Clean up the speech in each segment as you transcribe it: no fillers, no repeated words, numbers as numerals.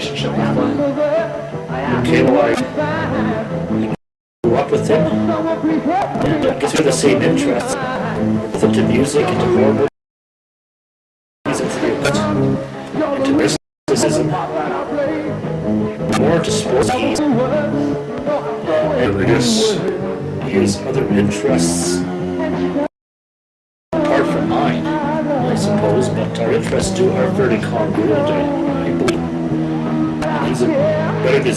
relationship with Glen? Okay, well, I grew up with him, and I guess we have the same interests. Both into music, into horror movies, into mysticism, more into sports. And I guess he has other interests apart from mine, I suppose, but our interests are very congruent, I believe. He's a better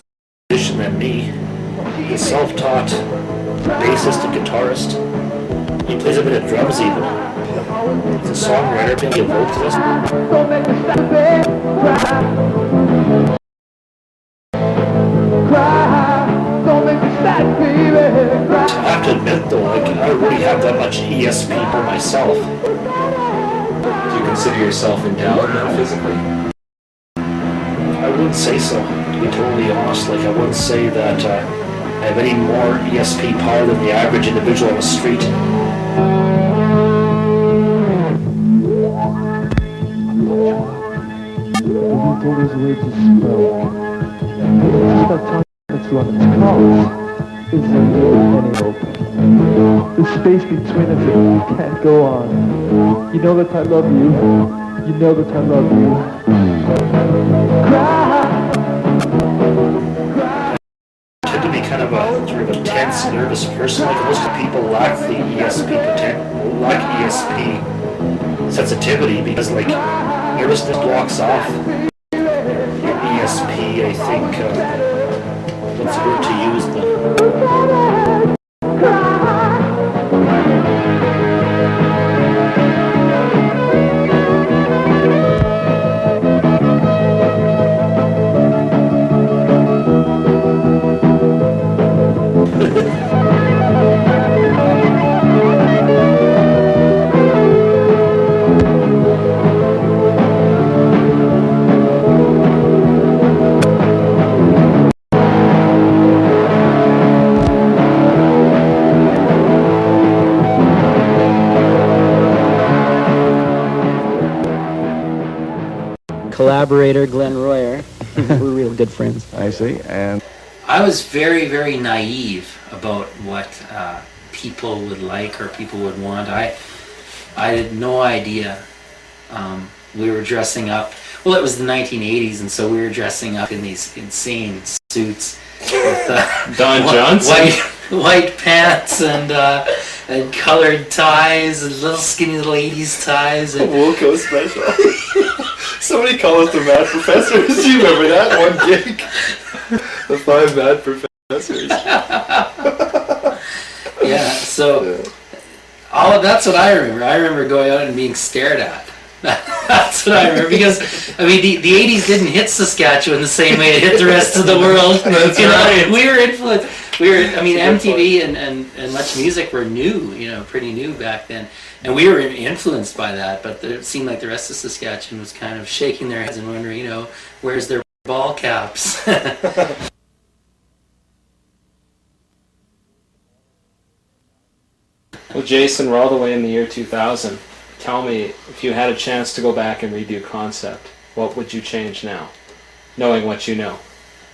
musician than me. He's self-taught bassist and guitarist. He plays a bit of drums even. He's a songwriter, maybe a vocalist. I have to admit though, I don't really have that much ESP for myself. Do you consider yourself endowed metaphysically? I wouldn't say so, to be totally honest. Like, I wouldn't say that I have any more ESP power than the average individual on the street. The space between us can't go on. You know that I love you. You know that I love you. Cry. I tend to be kind of a sort of a tense, nervous person. Like most people lack the lack ESP sensitivity because like nervousness blocks off your ESP. I think what's the word to use the collaborator Glen Royer. We're real good friends. I see, and I was very, very naive about what people would like or people would want. I had no idea. We were dressing up. Well, it was the 1980s, and so we were dressing up in these insane suits with Don Johnson. white pants and colored ties and little skinny little 80s ties. And Wilco special. Somebody call us the Mad Professors. Do you remember that one gig? The 5 Mad Professors. Yeah, so that's what I remember. I remember going out and being stared at. That's what I remember, because I mean the 80s didn't hit Saskatchewan the same way it hit the rest of the world. That's right. We were influenced. MTV and Much Music were new, pretty new back then, and we were influenced by that. But it seemed like the rest of Saskatchewan was kind of shaking their heads and wondering, where's their ball caps? Well, Jason, we're all the way in the year 2000. Tell me, if you had a chance to go back and redo Concept, what would you change now, knowing what you know?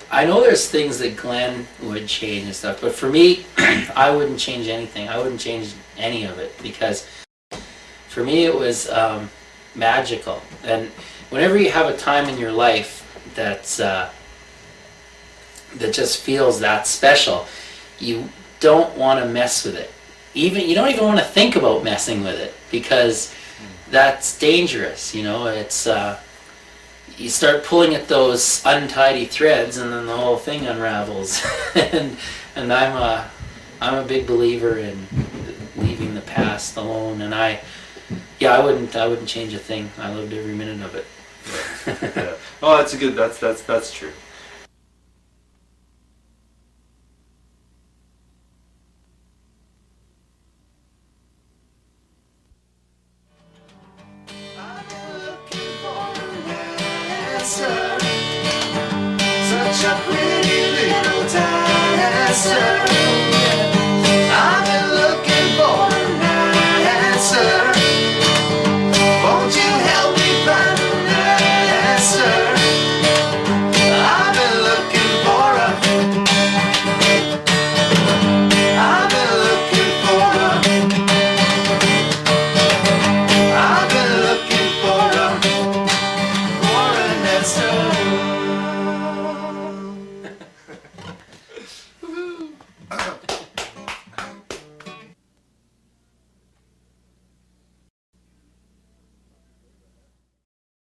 I know there's things that Glenn would change and stuff, but for me, I wouldn't change anything. I wouldn't change any of it, because for me it was magical. And whenever you have a time in your life that's that just feels that special, you don't want to mess with it. You don't even want to think about messing with it, because that's dangerous. It's you start pulling at those untidy threads, and then the whole thing unravels. and I'm a big believer in leaving the past alone, and I wouldn't change a thing. I loved every minute of it. Yeah. Oh, that's true. Such a pretty little dancer. I've been looking for an answer. Won't you help me find an answer? answer.